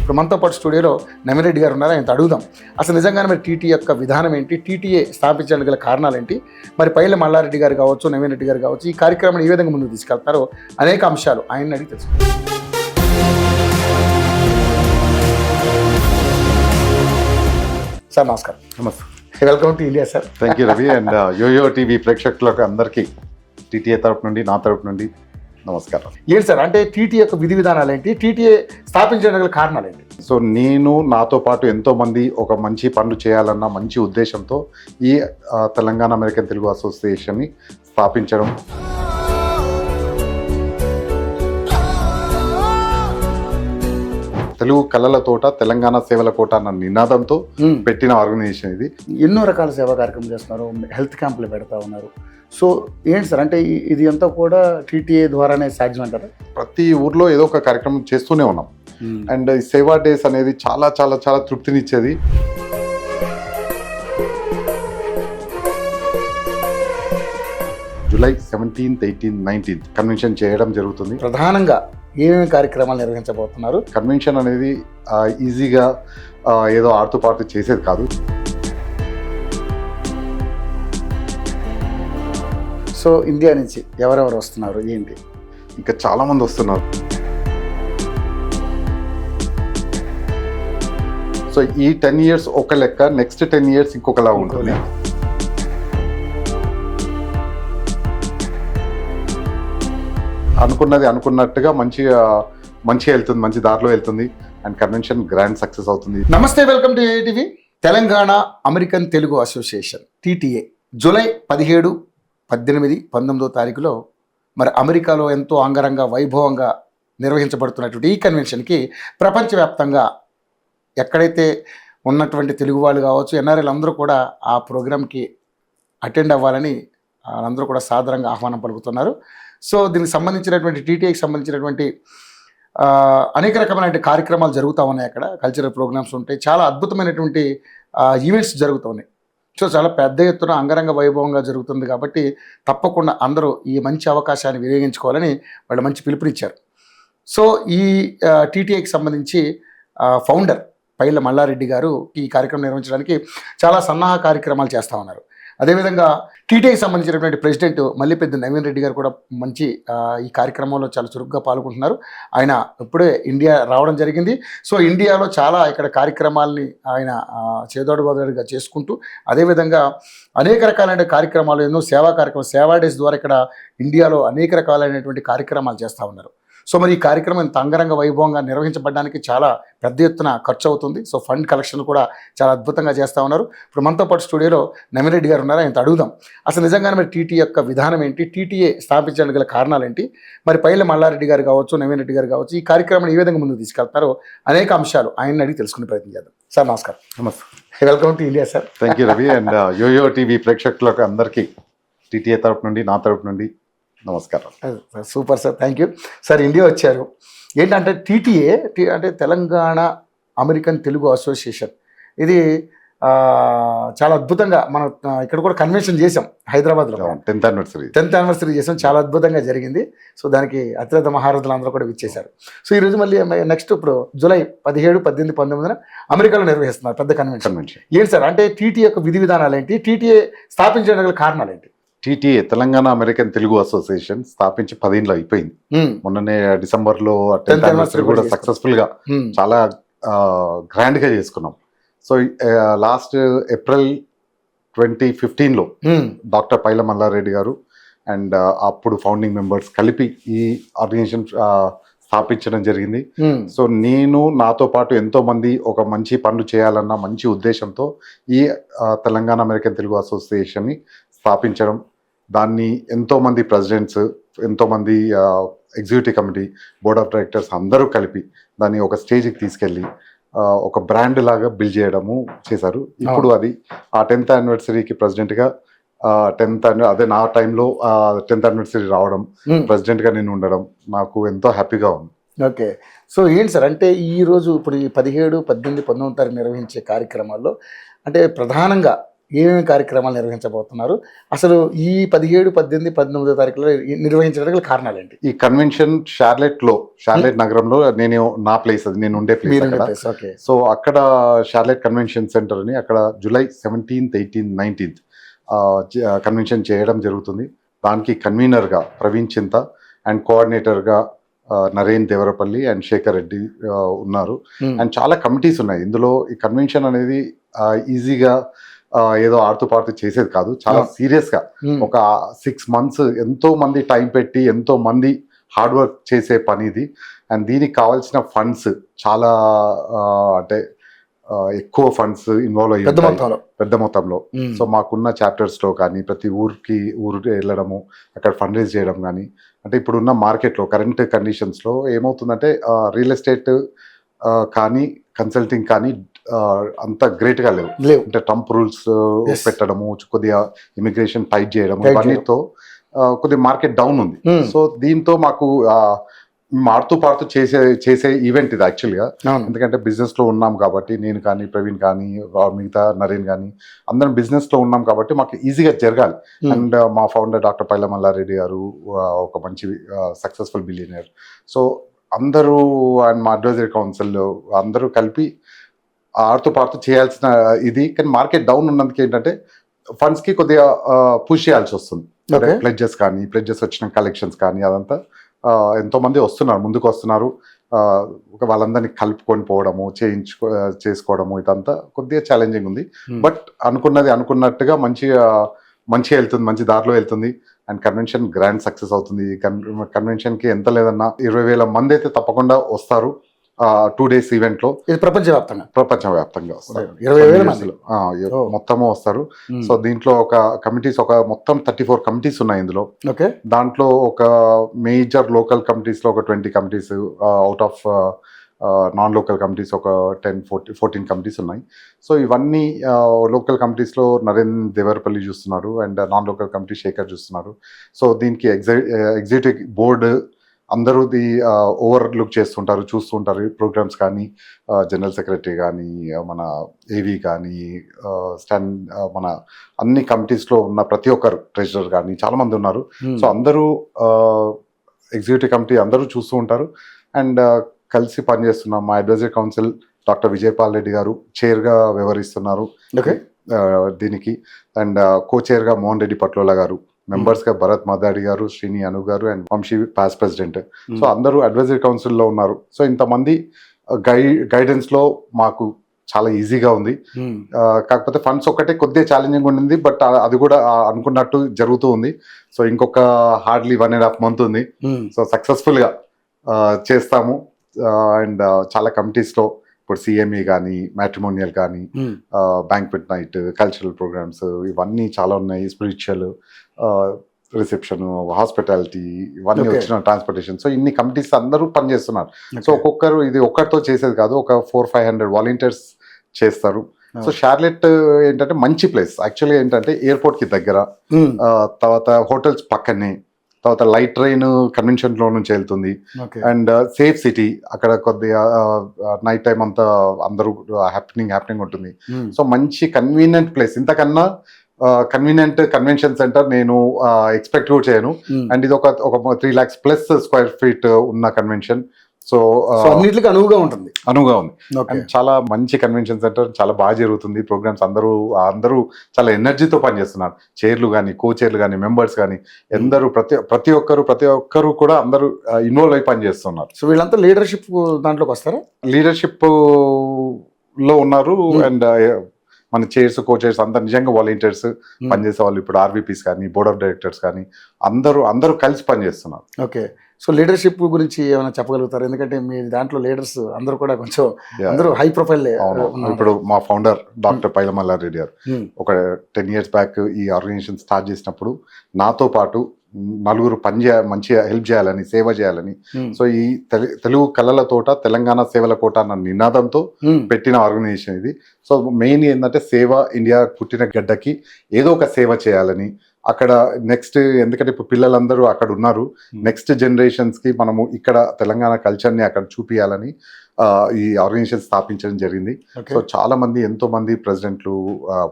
ఇప్పుడు మనతో పాటు స్టూడియోలో నవీన్ రెడ్డి గారు ఉన్నారు. ఆయనతో అడుగుదాం అసలు నిజంగానే మరి టీటీ యొక్క విధానం ఏంటి, టీటీఏ స్థాపించడానికి గల కారణాలు ఏంటి, మరి పైల మల్లారెడ్డి గారు కావచ్చు, నవీన్ రెడ్డి గారు కావచ్చు, ఈ కార్యక్రమాన్ని ఏ విధంగా ముందుకు తీసుకెళ్తారో అనేక అంశాలు ఆయన అడిగి తెలుసుకుంటాం. సార్ నమస్కారం. నమస్తే, welcome to India sir. Thank you Ravi. And Yoyo TV ప్రేక్షకులకు అందరికీ టీటీఏ తరపు నుండి, నా తరపు నుండి నమస్కారం. ఏంటి సార్ అంటే టీటీ యొక్క విధి విధానాలు ఏంటి, టీటీఏ స్థాపించడానికి గల కారణాలు ఏంటి? సో నేను నాతో పాటు ఎంతోమంది ఒక మంచి పనులు చేయాలన్న మంచి ఉద్దేశంతో ఈ తెలంగాణ అమెరికన్ తెలుగు అసోసియేషన్ని స్థాపించడం. తెలుగు కళల తోట, తెలంగాణ సేవల కోట అన్న నినాదంతో పెట్టిన ఆర్గనైజేషన్ ఇది. ఎన్నో రకాల సేవా కార్యక్రమం చేస్తున్నారు, హెల్త్ క్యాంపులు పెడతా ఉన్నారు. సో ఏంటి సార్ అంటే ఇది అంతా కూడా టీటీఏ ద్వారానే సాధ్యం అంటారా? ప్రతి ఊర్లో ఏదో ఒక కార్యక్రమం చేస్తూనే ఉన్నాం. అండ్ ఈ సేవా డేస్ అనేది చాలా చాలా చాలా తృప్తినిచ్చేది. July 17th, 18th, 19th convention చేయడం జరుగుతుంది. ప్రధానంగా ఏమేమి కార్యక్రమాలు నిర్వహించబోతున్నారు? కన్వెన్షన్ అనేది ఈజీగా ఏదో ఆడుతూ పాడుతూ చేసేది కాదు. సో ఇండియా నుంచి ఎవరెవరు వస్తున్నారు ఏంటి? ఇంకా చాలా మంది వస్తున్నారు. సో ఈ 10 years ఒక లెక్క, నెక్స్ట్ 10 years ఇంకొకలా ఉంటుంది. అనుకున్నది అనుకున్నట్టుగా మంచిగా వెళ్తుంది, మంచి దారిలో వెళ్తుంది. అండ్ కన్వెన్షన్ గ్రాండ్ సక్సెస్ అవుతుంది. నమస్తే, welcome to ATV. Telangana American Telugu association TTA July 17, 18, 19వ తారీఖులో మరి అమెరికాలో ఎంతో అంగరంగ వైభవంగా నిర్వహించబడుతున్నటువంటి ఈ కన్వెన్షన్కి ప్రపంచవ్యాప్తంగా ఎక్కడైతే ఉన్నటువంటి తెలుగు వాళ్ళు కావచ్చు, ఎన్ఆర్ఐలు అందరూ కూడా ఆ ప్రోగ్రామ్కి అటెండ్ అవ్వాలని వాళ్ళందరూ కూడా సాదరంగా ఆహ్వానం పలుకుతున్నారు. సో దీనికి సంబంధించినటువంటి టీటీఐకి సంబంధించినటువంటి అనేక రకమైన కార్యక్రమాలు జరుగుతూ ఉన్నాయి. అక్కడ కల్చరల్ ప్రోగ్రామ్స్ ఉంటాయి, చాలా అద్భుతమైనటువంటి ఈవెంట్స్ జరుగుతూ ఉన్నాయి. సో చాలా పెద్ద ఎత్తున అంగరంగ వైభవంగా జరుగుతుంది కాబట్టి తప్పకుండా అందరూ ఈ మంచి అవకాశాన్ని వినియోగించుకోవాలని వాళ్ళు మంచి పిలుపునిచ్చారు. సో ఈ టీటీఐకి సంబంధించి ఫౌండర్ పైల మల్లారెడ్డి గారు ఈ కార్యక్రమం నిర్వహించడానికి చాలా సన్నాహ కార్యక్రమాలు చేస్తూ ఉన్నారు. అదేవిధంగా టీటీఐకి సంబంధించినటువంటి ప్రెసిడెంట్ మల్లిపెద్ది నవీన్ రెడ్డి గారు కూడా మంచి ఈ కార్యక్రమంలో చాలా చురుగ్గా పాల్గొంటున్నారు. ఆయన ఇప్పుడే ఇండియా రావడం జరిగింది. సో ఇండియాలో చాలా ఇక్కడ కార్యక్రమాలని ఆయన చేదోడుగా చేసుకుంటూ, అదేవిధంగా అనేక రకాలైన కార్యక్రమాలు, ఎన్నో సేవా డేస్ ద్వారా ఇక్కడ ఇండియాలో అనేక రకాలైనటువంటి కార్యక్రమాలు చేస్తూ ఉన్నారు. సో మరి ఈ కార్యక్రమం ఇంత అంగరంగ వైభవంగా నిర్వహించబడడానికి చాలా పెద్ద ఎత్తున ఖర్చు అవుతుంది. సో ఫండ్ కలెక్షన్ కూడా చాలా అద్భుతంగా చేస్తూ ఉన్నారు. ఇప్పుడు మనతో పాటు స్టూడియోలో నవీన్ రెడ్డి గారు ఉన్నారు. ఆయనతో అడుగుదాం అసలు నిజంగానే మరి టీటీ యొక్క విధానం ఏంటి, టీటీఏ స్థాపించడానికి గల కారణాలు ఏంటి, మరి పైల మల్లారెడ్డి గారు కావచ్చు, నవీన్ రెడ్డి గారు కావచ్చు, ఈ కార్యక్రమాన్ని ఏ విధంగా ముందుకు తీసుకెళ్తారో అనేక అంశాలు ఆయన అడిగి తెలుసుకునే ప్రయత్నం చేద్దాం. సార్ నమస్కారం. నమస్తే, welcome to India sir. Thank you Ravi. And Yoyo TV ప్రేక్షకులకు అందరికీ టీటీఏ తరపు నుండి, నా తరపు నుండి నమస్కారం. Super sir, thank you sir. India వచ్చారు. ఏంటంటే టీటీఏ అంటే తెలంగాణ అమెరికన్ తెలుగు అసోసియేషన్, ఇది చాలా అద్భుతంగా మనం ఇక్కడ కూడా కన్వెన్షన్ చేసాం హైదరాబాద్లో. 10th anniversary చేసాం, చాలా అద్భుతంగా జరిగింది. సో దానికి అతిరథ మహారథులు అందరూ కూడా విచ్చేశారు. సో ఈరోజు మళ్ళీ నెక్స్ట్ ఇప్పుడు జూలై 17, 18, 19 అమెరికాలో నిర్వహిస్తున్నారు పెద్ద కన్వెన్షన్. ఏంటి సార్ అంటే టీటీ యొక్క విధి విధానాలు ఏంటి, టీటీఏ స్థాపించడానికి గల కారణాలు ఏంటి? TTA Telangana American Telugu association స్థాపించి 10 ఏళ్ళు అయిపోయింది. మొన్ననే డిసెంబర్లో 10th anniversary కూడా సక్సెస్ఫుల్ గా చాలా గ్రాండ్ గా చేసుకున్నాం. సో లాస్ట్ ఏప్రిల్ 2015లో డాక్టర్ పైల మల్లారెడ్డి గారు అండ్ అప్పుడు ఫౌండింగ్ మెంబర్స్ కలిపి ఈ ఆర్గనైజేషన్ స్థాపించడం జరిగింది. సో నేను నాతో పాటు ఎంతోమంది ఒక మంచి పనులు చేయాలన్న మంచి ఉద్దేశంతో ఈ తెలంగాణ అమెరికన్ తెలుగు అసోసియేషన్ని స్థాపించడం, దాన్ని ఎంతోమంది ప్రెసిడెంట్స్, ఎంతోమంది executive committee, board of directors అందరూ కలిపి దాన్ని ఒక స్టేజ్కి తీసుకెళ్ళి ఒక బ్రాండ్ లాగా బిల్డ్ చేయడము చేశారు. ఇప్పుడు అది ఆ 10th anniversary ప్రెసిడెంట్గా 10th అదే నా టైంలో 10th anniversary రావడం, ప్రెసిడెంట్గా నేను ఉండడం నాకు ఎంతో హ్యాపీగా ఉంది. ఓకే. సో ఏంటి సార్ అంటే ఈరోజు ఇప్పుడు ఈ 17, 18, 19 తారీఖు నిర్వహించే కార్యక్రమాల్లో అంటే ప్రధానంగా ఏమేమి కార్యక్రమాలు నిర్వహించబోతున్నారు, అసలు ఈ 17, 18, 19 తారీఖులో నిర్వహించడానికి కారణాలు ఏంటి? ఈ కన్వెన్షన్ షార్లెట్ నగరంలో నా ప్లేస్, అది నేను ఉండే ప్లేస్ అక్కడ. ఓకే. సో అక్కడ షార్లెట్ కన్వెన్షన్ సెంటర్ అని అక్కడ July 17th, 18th, 19th convention చేయడం జరుగుతుంది. దానికి కన్వీనర్గా ప్రవీణ్ చింత అండ్ కోఆర్డినేటర్గా నరేన్ దేవరపల్లి అండ్ శేఖర్ రెడ్డి ఉన్నారు. అండ్ చాలా కమిటీస్ ఉన్నాయి ఇందులో. ఈ కన్వెన్షన్ అనేది ఈజీగా ఏదో ఆడుతూ పాడుతూ చేసేది కాదు, చాలా సీరియస్గా ఒక 6 months ఎంతో మంది టైం పెట్టి ఎంతో మంది హార్డ్ వర్క్ చేసే పని ఇది. అండ్ దీనికి కావాల్సిన ఫండ్స్ చాలా అంటే ఎక్కువ ఫండ్స్ ఇన్వాల్వ్ అయ్యి పెద్ద మొత్తంలో. సో మాకున్న చాప్టర్స్ లో కానీ ప్రతి ఊరు వెళ్ళడము, అక్కడ ఫండ్ రేజ్ చేయడం కానీ, అంటే ఇప్పుడున్న మార్కెట్లో కరెంట్ కండిషన్స్ లో ఏమవుతుందంటే రియల్ ఎస్టేట్ కానీ కన్సల్టింగ్ కానీ అంత గ్రేట్ గా లేవు. అంటే ట్రంప్ రూల్స్ పెట్టడము, కొద్దిగా ఇమిగ్రేషన్ టైట్ చేయడము, ఇవన్నీతో కొద్దిగా మార్కెట్ డౌన్ ఉంది. సో దీంతో మాకు మారుతూ పాడుతూ చేసే ఈవెంట్ ఇది యాక్చువల్గా. ఎందుకంటే బిజినెస్ లో ఉన్నాం కాబట్టి, నేను కానీ ప్రవీణ్ కానీ మిగతా నరేన్ కానీ అందరం బిజినెస్ లో ఉన్నాం కాబట్టి మాకు ఈజీగా జరగాలి. అండ్ మా ఫౌండర్ డాక్టర్ పైల మల్లారెడ్డి గారు ఒక మంచి సక్సెస్ఫుల్ బిలియనర్. సో అందరూ అండ్ మా అడ్వైజరీ కౌన్సిల్ అందరూ కలిపి ఆడుతూ పాడుతూ చేయాల్సిన ఇది. కానీ మార్కెట్ డౌన్ ఉన్నందుకు ఏంటంటే ఫండ్స్ కి కొద్దిగా పుష్ చేయాల్సి వస్తుంది. ప్లెడ్జెస్ వచ్చిన కలెక్షన్స్ కానీ అదంతా ఎంతో మంది వస్తున్నారు, ముందుకు వస్తున్నారు. వాళ్ళందరినీ కలుపుకొని పోవడము, చేసుకోవడము ఇదంతా కొద్దిగా ఛాలెంజింగ్ ఉంది. బట్ అనుకున్నట్టుగా మంచిగా వెళ్తుంది, మంచి దారిలో వెళ్తుంది. అండ్ కన్వెన్షన్ గ్రాండ్ సక్సెస్ అవుతుంది. కన్వెన్షన్కి ఎంత లేదన్నా 20,000 మంది అయితే తప్పకుండా వస్తారు 2 days ఈవెంట్ లో. ఇది ప్రపంచవ్యాప్తంగా వస్తారు, మొత్తము వస్తారు. సో దీంట్లో ఒక మొత్తం 34 కమిటీస్ ఉన్నాయి ఇందులో. దాంట్లో ఒక మేజర్ లోకల్ కమిటీస్ లో ఒక 20 committees, out of non local committees ఒక 14 కమిటీస్ ఉన్నాయి. సో ఇవన్నీ లోకల్ కమిటీస్ లో నరేన్ దేవరపల్లి చూస్తున్నారు and non local committee Shekhar చూస్తున్నారు. సో దీనికి ఎగ్జిక్యూటివ్ బోర్డు అందరూ ఓవర్ లుక్ చేస్తుంటారు, చూస్తుంటారు. ప్రోగ్రామ్స్ కానీ, జనరల్ సెక్రటరీ కానీ, మన ఏవి కానీ, మన అన్ని కమిటీస్లో ఉన్న ప్రతి ఒక్కరు, ట్రెజరర్ కానీ చాలా మంది ఉన్నారు. సో అందరూ ఎగ్జిక్యూటివ్ కమిటీ అందరూ చూస్తూ ఉంటారు అండ్ కలిసి పనిచేస్తున్నాం. మా advisory council doctor Vijayapal Reddy garu చైర్గా వ్యవహరిస్తున్నారు దీనికి. అండ్ కో చైర్గా మోహన్ రెడ్డి పట్లోలా గారు, మెంబర్స్ గా Bharat Madadi garu, Srini Anu garu and Vamsi past president. So అందరూ అడ్వైజరీ కౌన్సిల్ లో ఉన్నారు. సో ఇంతమంది గైడెన్స్ లో మాకు చాలా ఈజీగా ఉంది. కాకపోతే ఫండ్స్ ఒక్కటే కొద్దిగా ఛాలెంజింగ్ ఉండింది, బట్ అది కూడా అనుకున్నట్టు జరుగుతూ ఉంది. సో ఇంకొక హార్డ్లీ 1.5 month ఉంది. సో సక్సెస్ఫుల్ గా చేస్తాము. అండ్ చాలా కమిటీస్ లో ఇప్పుడు సిఎంఈ కానీ, మ్యాట్రిమోనియల్ కానీ, బ్యాంక్వెట్ నైట్, కల్చరల్ ప్రోగ్రామ్స్ ఇవన్నీ చాలా ఉన్నాయి. స్పిరిచువల్, రిసెప్షన్, హాస్పిటాలిటీ ఇవన్నీ వచ్చిన, ట్రాన్స్పోర్టేషన్. సో ఇన్ని కమిటీస్ అందరూ పనిచేస్తున్నారు. సో ఒక్కొక్కరు ఇది ఒక్కరితో చేసేది కాదు, ఒక 400-500 వాలంటీర్స్ చేస్తారు. సో షార్లెట్ ఏంటంటే మంచి ప్లేస్ యాక్చువల్గా. ఏంటంటే ఎయిర్పోర్ట్ కి దగ్గర, తర్వాత హోటల్స్ పక్కనే, తర్వాత లైట్ ట్రైన్ కన్వెన్షన్ లో నుంచి వెళ్తుంది. అండ్ సేఫ్ సిటీ, అక్కడ కొద్దిగా నైట్ టైం అంతా అందరూ హ్యాపెనింగ్ ఉంటుంది. సో మంచి కన్వీనియంట్ ప్లేస్. ఇంతకన్నా కన్వీనియంట్ కన్వెన్షన్ సెంటర్ నేను ఎక్స్పెక్ట్ కూడా చేయను. అండ్ ఇది ఒక 3 lakhs+ square feet ఉన్న కన్వెన్షన్. సో అన్నిటికీ అనువుగా ఉంది. చాలా మంచి కన్వెన్షన్ సెంటర్, చాలా బాగా జరుగుతుంది. ప్రోగ్రామ్స్ అందరూ చాలా ఎనర్జీతో పనిచేస్తున్నారు. చైర్లు కానీ, కో చైర్లు కానీ, మెంబర్స్ కానీ అందరూ ప్రతి ఒక్కరు కూడా అందరూ ఇన్వాల్వ్ అయి పనిచేస్తున్నారు. సో వీళ్ళంతా లీడర్షిప్ దాంట్లోకి వస్తారా? లీడర్షిప్ లో ఉన్నారు. అండ్ మన చైర్స్, కో చైర్స్ అంతా నిజంగా వాలంటీర్స్ పనిచేసే వాళ్ళు. ఇప్పుడు ఆర్వీపీస్ కానీ, బోర్డ్ ఆఫ్ డైరెక్టర్స్ కానీ అందరూ కలిసి పనిచేస్తున్నారు. ఓకే. సో లీడర్షిప్ గురించి ఏమైనా చెప్పగలుగుతారు? ఎందుకంటే మీ దాంట్లో లీడర్స్ అందరూ కూడా కొంచెం అందరూ హై ప్రొఫైల్. ఇప్పుడు మా ఫౌండర్ డాక్టర్ పైల మల్లారెడ్డి గారు ఒక 10 years బ్యాక్ ఈ ఆర్గనైజేషన్ స్టార్ట్ చేసినప్పుడు నాతో పాటు నలుగురు మంచిగా హెల్ప్ చేయాలని, సేవ చేయాలని. సో ఈ తెలుగు కళల తోట, తెలంగాణ సేవల కోట అన్న నినాదంతో పెట్టిన ఆర్గనైజేషన్ ఇది. సో మెయిన్ ఏంటంటే సేవ, ఇండియా పుట్టిన గడ్డకి ఏదో ఒక సేవ చేయాలని, అక్కడ నెక్స్ట్, ఎందుకంటే ఇప్పుడు పిల్లలందరూ అక్కడ ఉన్నారు, నెక్స్ట్ జనరేషన్స్కి మనము ఇక్కడ తెలంగాణ కల్చర్ని అక్కడ చూపించాలని ఈ ఆర్గనైజేషన్ స్థాపించడం జరిగింది. సో చాలా మంది, ఎంతో మంది ప్రెసిడెంట్లు,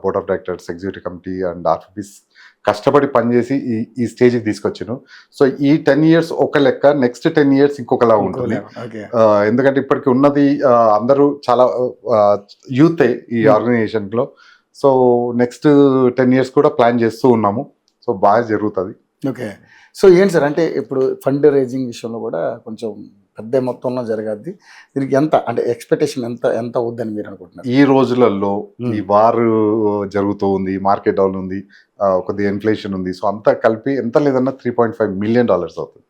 board of directors, executive committee and ఆర్ఫీస్ కష్టపడి పనిచేసి ఈ స్టేజ్కి తీసుకొచ్చాను. సో ఈ 10 years ఒక లెక్క, నెక్స్ట్ 10 years ఇంకొకలా ఉంటుంది. ఎందుకంటే ఇప్పటికి ఉన్నది అందరూ చాలా యూతే ఈ ఆర్గనైజేషన్లో. సో నెక్స్ట్ 10 years కూడా ప్లాన్ చేస్తూ ఉన్నాము. సో బాగా జరుగుతుంది. ఓకే. సో ఏంటి సార్, అంటే ఇప్పుడు ఫండ్ రైజింగ్ విషయంలో కూడా కొంచెం పెద్ద మొత్తంలో జరగద్ది. దీనికి ఎంత అంటే ఎక్స్పెక్టేషన్ ఎంత అవుద్దని మీరు అనుకుంటున్నారు? ఈ రోజులలో ఈ వార్ జరుగుతూ ఉంది, మార్కెట్ డౌన్ ఉంది, కొద్దిగా ఇన్ఫ్లేషన్ ఉంది. సో అంతా కలిపి ఎంత లేదన్నా $3.5 million అవుతుంది.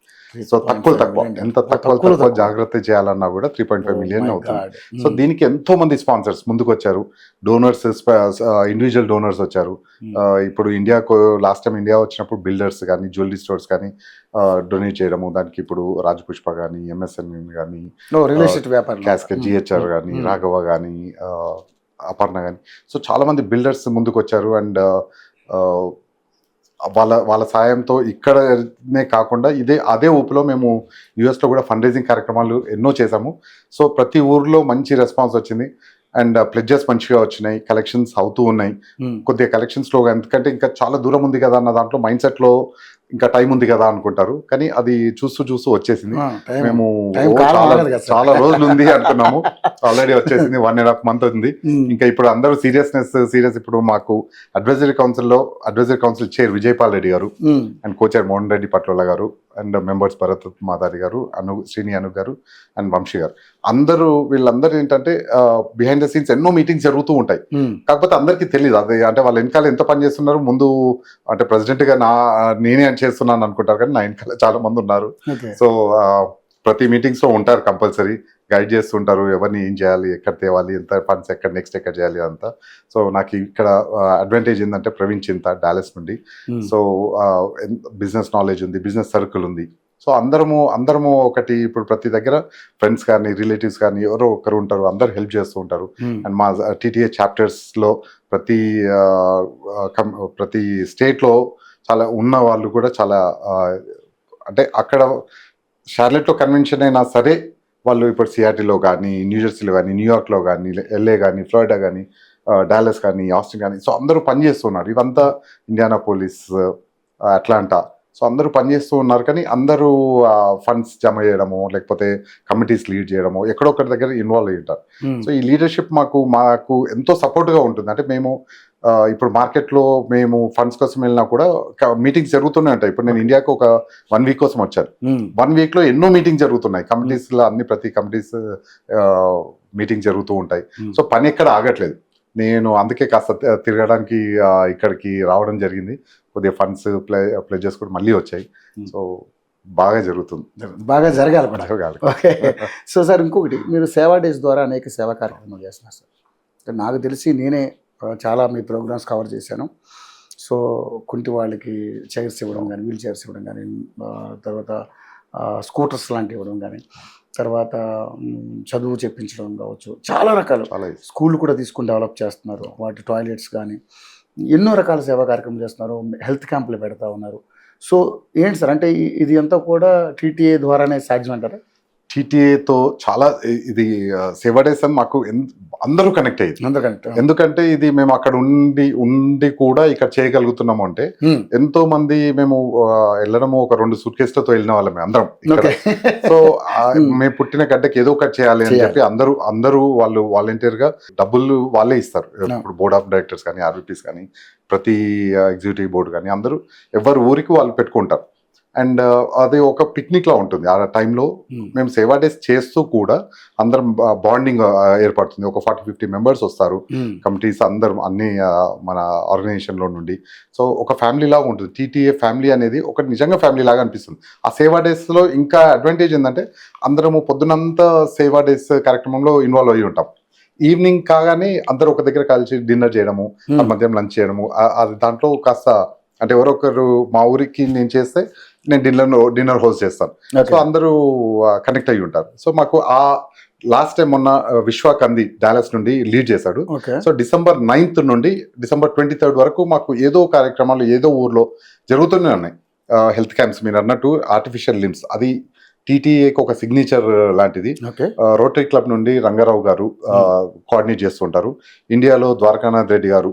సో తక్కువ ఎంత తక్కువ జాగ్రత్త చేయాలన్నా కూడా 3.5 million అవుతుంది. సో దీనికి ఎంతో మంది స్పాన్సర్స్ ముందుకు వచ్చారు, డోనర్స్, ఇండివిజువల్ డోనర్స్ వచ్చారు. ఇప్పుడు ఇండియాకు లాస్ట్ టైం ఇండియా వచ్చినప్పుడు బిల్డర్స్ కానీ, జ్యువెలరీ స్టోర్స్ కానీ డొనేట్ చేయడము. దానికి ఇప్పుడు రాజపుష్ప కానీ, ఎంఎస్ఎన్ కానీ, క్యాస్కెట్, జిహెచ్ఆర్ కానీ, రాఘవ కానీ, అపర్ణ కానీ, సో చాలా మంది బిల్డర్స్ ముందుకు వచ్చారు. అండ్ వాళ్ళ సాయంతో ఇక్కడనే కాకుండా అదే ఊపులో మేము యూఎస్లో కూడా ఫండ్ రైజింగ్ కార్యక్రమాలు ఎన్నో చేశాము. సో ప్రతి ఊర్లో మంచి రెస్పాన్స్ వచ్చింది అండ్ ప్లెడ్జెస్ మంచిగా వచ్చినాయి, కలెక్షన్స్ అవుతూ ఉన్నాయి. కొద్దిగా కలెక్షన్స్లో, ఎందుకంటే ఇంకా చాలా దూరం ఉంది కదా అన్న దాంట్లో మైండ్ సెట్లో ఇంకా టైం ఉంది కదా అనుకుంటారు, కానీ అది చూస్తూ వచ్చేసింది. మేము చాలా రోజులు ఉంది అనుకున్నాము, ఆల్రెడీ వచ్చేసింది. 1.5 months ఉంది. ఇంకా ఇప్పుడు అందరూ సీరియస్. ఇప్పుడు మాకు advisory council chair Vijaypal Reddy గారు అండ్ కోచైర్ మోహన్ రెడ్డి పట్లోల గారు అండ్ మెంబర్స్ భరత్ మాదారి గారు, శ్రీని అను గారు అండ్ వంశీ గారు, వీళ్ళందరూ ఏంటంటే బిహైండ్ ద సీన్స్ ఎన్నో మీటింగ్స్ జరుగుతూ ఉంటాయి. కాకపోతే అందరికీ తెలియదు అది, అంటే వాళ్ళ వెనకాల ఎంత పని చేస్తున్నారు. ముందు అంటే ప్రెసిడెంట్ గా నేనే చేస్తున్నాను అనుకుంటారు, కానీ నా వెనకాల చాలా మంది ఉన్నారు. సో ప్రతి మీటింగ్స్ లో ఉంటారు, కంపల్సరీ గైడ్ చేస్తుంటారు, ఎవరిని ఏం చేయాలి, ఎక్కడ తేవాలి, ఎంత ఫండ్స్ నెక్స్ట్ ఎక్కడ చేయాలి అంతా. సో నాకు ఇక్కడ అడ్వాంటేజ్ ఏంటంటే ప్రవీణ్ చింత డాలస్ నుండి, సో బిజినెస్ నాలెడ్జ్ ఉంది, బిజినెస్ సర్కిల్ ఉంది. సో అందరము ఒకటి, ఇప్పుడు ప్రతి దగ్గర ఫ్రెండ్స్ కానీ, రిలేటివ్స్ కానీ ఎవరో ఒకరు ఉంటారు, అందరు హెల్ప్ చేస్తూ ఉంటారు. అండ్ మా టీటీఏ చాప్టర్స్లో ప్రతి స్టేట్లో చాలా ఉన్న వాళ్ళు కూడా చాలా, అంటే అక్కడ షార్లెట్లో కన్వెన్షన్ అయినా సరే వాళ్ళు ఇప్పుడు సియాటిల్లో కానీ, న్యూజెర్సీలో కానీ, న్యూయార్క్లో కానీ, LA కానీ, ఫ్లోరిడా కానీ, డాలస్ కానీ, ఆస్టిన్ కానీ, సో అందరూ పనిచేస్తున్నారు. ఇవంతా ఇండియానాపోలిస్, అట్లాంటా, సో అందరూ పనిచేస్తూ ఉన్నారు. కానీ అందరూ ఫండ్స్ జమ చేయడము, లేకపోతే కమిటీస్ లీడ్ చేయడము, ఎక్కడొక్కడి దగ్గర ఇన్వాల్వ్ అయ్యి ఉంటారు. సో ఈ లీడర్షిప్ మాకు ఎంతో సపోర్ట్గా ఉంటుంది. అంటే మేము ఇప్పుడు మార్కెట్లో మేము ఫండ్స్ కోసం వెళ్ళినా కూడా మీటింగ్స్ జరుగుతూనే ఉంటాయి. ఇప్పుడు నేను ఇండియాకు ఒక 1 week కోసం వచ్చాను. 1 week లో ఎన్నో మీటింగ్స్ జరుగుతున్నాయి కమిటీస్లో, ప్రతి కమిటీస్ మీటింగ్ జరుగుతూ ఉంటాయి. సో పని ఎక్కడ ఆగట్లేదు. నేను అందుకే కాస్త తిరగడానికి ఇక్కడికి రావడం జరిగింది. కొద్దిగా ఫండ్స్ ప్లెజెస్ కూడా మళ్ళీ వచ్చాయి. సో బాగా జరుగుతుంది, బాగా జరగాలి కూడా. ఓకే. సో సార్, ఇంకొకటి, మీరు సేవా డేస్ ద్వారా అనేక సేవా కార్యక్రమాలు చేస్తున్నారు సార్. నాకు తెలిసి నేనే చాలా మీ ప్రోగ్రామ్స్ కవర్ చేశాను. సో కుంటి వాళ్ళకి చైర్స్ ఇవ్వడం కానీ, వీల్ చైర్స్ ఇవ్వడం కానీ, తర్వాత స్కూటర్స్ లాంటివి ఇవ్వడం కానీ, తర్వాత చదువు చెప్పించడం కావచ్చు, చాలా రకాలు. స్కూల్ కూడా తీసుకుని డెవలప్ చేస్తున్నారు, వాటి టాయిలెట్స్ కానీ ఎన్నో రకాల సేవా కార్యక్రమం చేస్తున్నారు, హెల్త్ క్యాంపులు పెడతా ఉన్నారు. సో ఏంటి సార్, అంటే ఇది అంతా కూడా టీటీఏ ద్వారానే సాధ్యం అంటారా? టీటీఏతో చాలా ఇది సేవా డేస్ అని మాకు అందరూ కనెక్ట్ అయ్యింది. ఎందుకంటే ఇది మేము అక్కడ ఉండి కూడా ఇక్కడ చేయగలుగుతున్నాము అంటే, ఎంతో మంది మేము వెళ్ళడము ఒక 2 suitcaseలతో వెళ్ళిన వాళ్ళమే అందరం. సో మేము పుట్టిన గడ్డకి ఏదో ఒకటి చేయాలి అని చెప్పి అందరూ వాళ్ళు వాలంటీర్ గా డబ్బులు వాళ్ళే ఇస్తారు. ఇప్పుడు బోర్డ్ ఆఫ్ డైరెక్టర్స్ కానీ, ఆర్విపిస్ కానీ, ప్రతి ఎగ్జిక్యూటివ్ బోర్డు కానీ, అందరూ ఎవరి ఊరికి వాళ్ళు పెట్టుకుంటారు. అండ్ అది ఒక పిక్నిక్ లా ఉంటుంది. ఆ టైంలో మేము సేవా డేస్ చేస్తూ కూడా అందరం బాండింగ్ ఏర్పడుతుంది. ఒక 40-50 members వస్తారు, కమిటీస్ అందరం అన్ని మన ఆర్గనైజేషన్ లో నుండి. సో ఒక ఫ్యామిలీ లాగా ఉంటుంది. టీటీఏ ఫ్యామిలీ అనేది ఒక నిజంగా ఫ్యామిలీ లాగా అనిపిస్తుంది. ఆ సేవా డేస్ లో ఇంకా అడ్వాంటేజ్ ఏంటంటే, అందరము పొద్దునంతా సేవా డేస్ కార్యక్రమంలో ఇన్వాల్వ్ అయ్యి ఉంటాం. ఈవినింగ్ కాగానే అందరూ ఒక దగ్గర కలిసి డిన్నర్ చేయడము, మధ్యాహ్నం లంచ్ చేయడము, అది దాంట్లో కాస్త, అంటే ఎవరొకరు మా ఊరికి నేను చేస్తే నేను డిన్నర్ హోస్ట్ చేస్తాను. సో అందరూ కనెక్ట్ అయ్యి ఉంటారు. సో మాకు ఆ లాస్ట్ టైం మొన్న విశ్వ కంది డాలస్ నుండి లీడ్ చేశాడు. ఓకే. సో December 9th నుండి December 23rd వరకు మాకు ఏదో కార్యక్రమాలు ఏదో ఊర్లో జరుగుతూనే ఉన్నాయి. హెల్త్ క్యాంప్స్ మీరు అన్నట్టు ఆర్టిఫిషియల్ లిమ్స్ అది టీటీఏకి ఒక సిగ్నేచర్ లాంటిది. ఓకే. రోటరీ క్లబ్ నుండి రంగారావు గారు కోఆర్డినేట్ చేస్తుంటారు. ఇండియాలో ద్వారకానాథ్ రెడ్డి గారు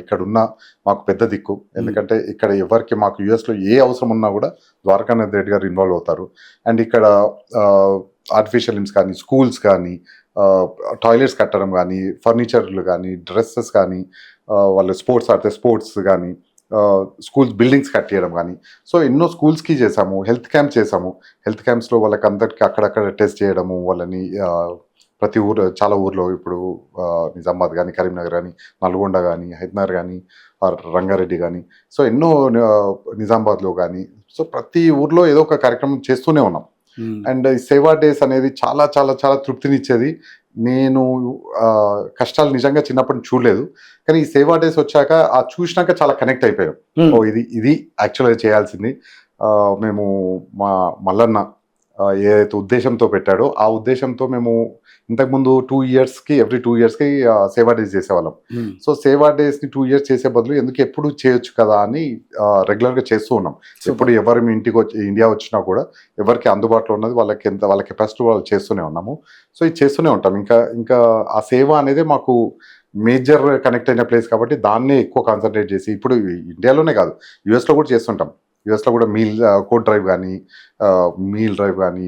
ఇక్కడ ఉన్న మాకు పెద్ద దిక్కు. ఎందుకంటే ఇక్కడ ఎవరికి మాకు యుఎస్లో ఏ అవసరం ఉన్నా కూడా ద్వారకానాథ్ రెడ్డి గారు ఇన్వాల్వ్ అవుతారు. అండ్ ఇక్కడ ఆర్టిఫిషియల్ లిమ్స్ కానీ, స్కూల్స్ కానీ, టాయిలెట్స్ కట్టడం కానీ, ఫర్నిచర్లు కానీ, డ్రెస్సెస్ కానీ, వాళ్ళు స్పోర్ట్స్ ఆడితే స్పోర్ట్స్ కానీ, స్కూల్స్ బిల్డింగ్స్ కట్టేయడం కానీ, సో ఎన్నో స్కూల్స్కి చేసాము. హెల్త్ క్యాంప్ చేసాము. హెల్త్ క్యాంప్స్లో వాళ్ళకి అందరికి అక్కడక్కడ టెస్ట్ చేయడము, వాళ్ళని ప్రతి ఊరు చాలా ఊర్లో ఇప్పుడు నిజామాబాద్ కానీ, కరీంనగర్ కానీ, నల్గొండ కానీ, హైదరాబాద్ కానీ, రంగారెడ్డి కానీ, సో ఎన్నో నిజామాబాద్లో కానీ, సో ప్రతి ఊర్లో ఏదో ఒక కార్యక్రమం చేస్తూనే ఉన్నాం. అండ్ ఈ సేవా డేస్ అనేది చాలా చాలా చాలా తృప్తినిచ్చేది. నేను కష్టాలు నిజంగా చిన్నప్పటి నుంచి చూడలేదు, కానీ ఈ సేవా డేస్ వచ్చాక చూసినాక చాలా కనెక్ట్ అయిపోయాం. ఓ ఇది యాక్చువల్గా చేయాల్సింది. మేము మా మల్లన్న ఏదైతే ఉద్దేశంతో పెట్టాడో ఆ ఉద్దేశంతో మేము ఇంతకుముందు 2 yearsకి ఎవ్రీ 2 yearsకి సేవా డేస్ చేసేవాళ్ళం. సో సేవా డేస్ని 2 years చేసే బదులు ఎందుకు ఎప్పుడు చేయొచ్చు కదా అని రెగ్యులర్గా చేస్తూ ఉన్నాం. ఎప్పుడు ఎవరు మీ ఇంటికి వచ్చి ఇండియా వచ్చినా కూడా ఎవరికి అందుబాటులో ఉన్నది వాళ్ళకి ఎంత వాళ్ళ కెపాసిటీ వాళ్ళు చేస్తూనే ఉన్నాము. సో ఇది చేస్తూనే ఉంటాం. ఇంకా ఆ సేవ అనేది మాకు మేజర్ కనెక్ట్ అయిన ప్లేస్ కాబట్టి దాన్నే ఎక్కువ కాన్సన్ట్రేట్ చేసి ఇప్పుడు ఇండియాలోనే కాదు యుఎస్లో కూడా చేస్తుంటాం. యుఎస్లో కూడా కోట్ డ్రైవ్ కానీ, మీల్ డ్రైవ్ కానీ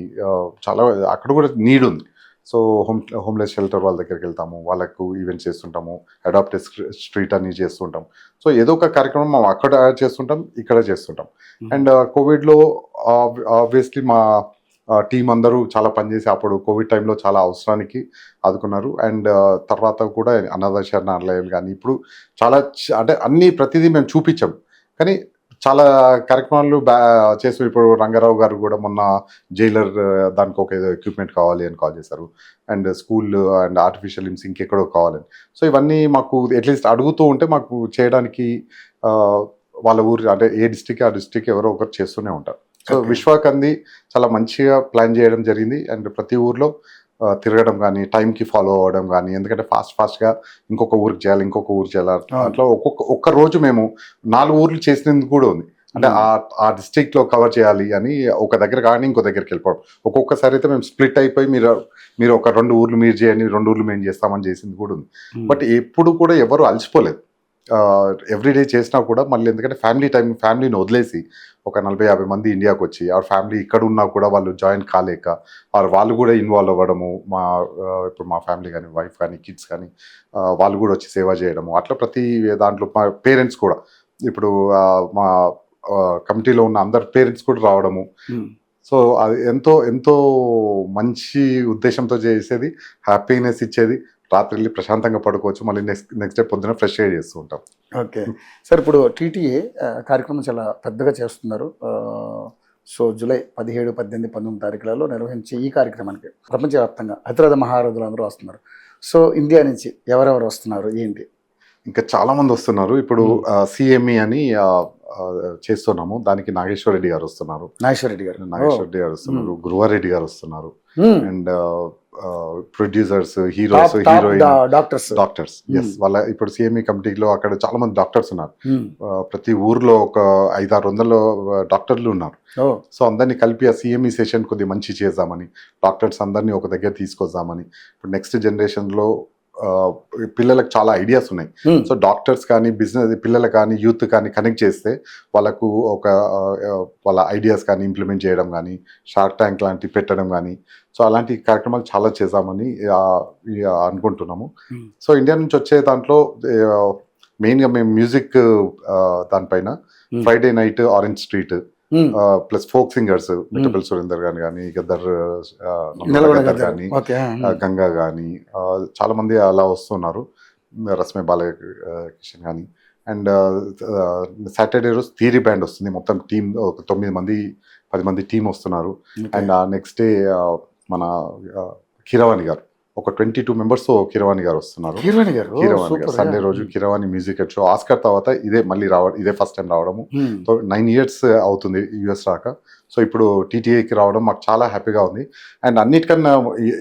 చాలా అక్కడ కూడా నీడ్ ఉంది. సో హోమ్లెస్ షెల్టర్ వాళ్ళ దగ్గరికి వెళ్తాము, వాళ్ళకు ఈవెంట్స్ చేస్తుంటాము, అడాప్టెడ్ స్ట్రీట్ అని చేస్తుంటాం. సో ఏదో ఒక కార్యక్రమం మనం అక్కడ చేస్తుంటాం, ఇక్కడ చేస్తుంటాం. అండ్ కోవిడ్లో ఆబ్వియస్లీ మా టీం అందరూ చాలా పనిచేసి అప్పుడు కోవిడ్ టైంలో చాలా అవసరానికి ఆదుకున్నారు. అండ్ తర్వాత కూడా అనాథ శరణాలయాలు కానీ ఇప్పుడు చాలా అంటే ప్రతిదీ మేము చూపించాం. కానీ చాలా కార్యక్రమాలు చేస్తూ ఇప్పుడు రంగారావు గారు కూడా మొన్న జైలర్ దానికి ఒక ఏదో ఎక్విప్మెంట్ కావాలి అని కాల్ చేశారు. And school and artificial limbs ఇంకెక్కడో కావాలని. సో ఇవన్నీ మాకు అట్లీస్ట్ అడుగుతూ ఉంటే మాకు చేయడానికి వాళ్ళ ఊరు అంటే ఏ డిస్టిక్ ఆ డిస్టిక్ ఎవరో ఒకరు చేస్తూనే ఉంటారు. సో విశ్వకంది చాలా మంచిగా ప్లాన్ చేయడం జరిగింది. అండ్ ప్రతి ఊర్లో తిరగడం కానీ, టైంకి ఫాలో అవ్వడం కానీ, ఎందుకంటే ఫాస్ట్గా ఇంకొక ఊరికి చేయాలి అట్లా ఒక్క రోజు మేము 4 ఊర్లు చేసినందుకు కూడా ఉంది. అంటే ఆ డిస్ట్రిక్ట్లో కవర్ చేయాలి అని ఒక దగ్గర కానీ ఇంకో దగ్గరికి వెళ్ళిపోవడం. ఒక్కొక్కసారి అయితే మేము స్ప్లిట్ అయిపోయి మీరు ఒక 2 ఊర్లు మీరు చేయండి, 2 ఊర్లు మేము చేస్తామని చేసింది కూడా ఉంది. బట్ ఎప్పుడు కూడా ఎవరు అలసిపోలేదు. ఎవ్రీడే చేసినా కూడా మళ్ళీ ఎందుకంటే ఫ్యామిలీని వదిలేసి ఒక 40-50 మంది ఇండియాకి వచ్చి ఆ ఫ్యామిలీ ఇక్కడ ఉన్నా కూడా వాళ్ళు జాయిన్ కాలేక వాళ్ళు కూడా ఇన్వాల్వ్ అవ్వడము, ఇప్పుడు మా ఫ్యామిలీ కానీ, వైఫ్ కానీ, కిడ్స్ కానీ వాళ్ళు కూడా వచ్చి సేవ చేయడము, అట్లా ప్రతి దాంట్లో మా పేరెంట్స్ కూడా ఇప్పుడు మా కమిటీలో ఉన్న అందరి పేరెంట్స్ కూడా రావడము. సో అది ఎంతో ఎంతో మంచి ఉద్దేశంతో చేసేది, హ్యాపీనెస్ ఇచ్చేది. రాత్రి వెళ్ళి ప్రశాంతంగా పడుకోవచ్చు, మళ్ళీ నెక్స్ట్ డే పొద్దున ఫ్రెష్గా చేస్తూ ఉంటాం. ఓకే సార్, ఇప్పుడు టీటీఏ కార్యక్రమం చాలా పెద్దగా చేస్తున్నారు. సో జూలై 17, 18, 19 తారీఖులలో నిర్వహించే ఈ కార్యక్రమానికి ప్రపంచవ్యాప్తంగా అతిరథ మహారథులు అందరూ వస్తున్నారు. సో ఇండియా నుంచి ఎవరెవరు వస్తున్నారు ఏంటి? ఇంకా చాలా మంది వస్తున్నారు. ఇప్పుడు సిఎంఈ అని చేస్తున్నాము, దానికి నాగేశ్వర రెడ్డి గారు వస్తున్నారు. నాగేశ్వర రెడ్డి గారు వస్తున్నారు, గురువారెడ్డి గారు వస్తున్నారు. And producers, heroes, heroine, doctors వాళ్ళ ఇప్పుడు సిఎంఈ కమిటీలో అక్కడ చాలా మంది డాక్టర్స్ ఉన్నారు. ప్రతి ఊర్లో ఒక 500-600 డాక్టర్లు ఉన్నారు. సో అందరినీ కలిపి ఆ సిఎంఈ సెషన్ కొద్దిగా మంచి చేద్దామని, డాక్టర్స్ అందరినీ ఒక దగ్గర తీసుకొద్దామని. ఇప్పుడు నెక్స్ట్ జనరేషన్లో పిల్లలకు చాలా ఐడియాస్ ఉన్నాయి. సో డాక్టర్స్ కానీ, బిజినెస్ పిల్లలు కానీ, యూత్ కానీ కనెక్ట్ చేస్తే వాళ్ళకు వాళ్ళ ఐడియాస్ కానీ ఇంప్లిమెంట్ చేయడం కానీ, షార్క్ ట్యాంక్ లాంటివి పెట్టడం కానీ, సో అలాంటి కార్యక్రమాలు చాలా చేద్దామని అనుకుంటున్నాము. సో ఇండియా నుంచి వచ్చే దాంట్లో మెయిన్గా మేము మ్యూజిక్ దానిపైన Friday night orange street plus folk singers Mittapalli Surender గాని కానీ, గద్దర్ కానీ, గంగా కానీ చాలా మంది అలా వస్తున్నారు. రస్మే బాలకిషన్ కానీ. అండ్ సాటర్డే రోజు థియరీ బ్యాండ్ వస్తుంది. మొత్తం టీమ్ ఒక 9-10 మంది టీం వస్తున్నారు. అండ్ నెక్స్ట్ డే మన కీరవాణి గారు ఒక 22 మెంబర్స్ తో కీరవాణి గారు వస్తున్నారు. కీరవాణి గారు కీరవాణి గారు సండే రోజు కీరవాణి మ్యూజిక్ షో. ఆస్కర్ తర్వాత ఇదే మళ్ళీ రావడం, ఇదే ఫస్ట్ టైం రావడము. సో 9 years అవుతుంది యుఎస్ రాక. సో ఇప్పుడు టీటీఏకి రావడం మాకు చాలా హ్యాపీగా ఉంది. అండ్ అన్నిటికన్నా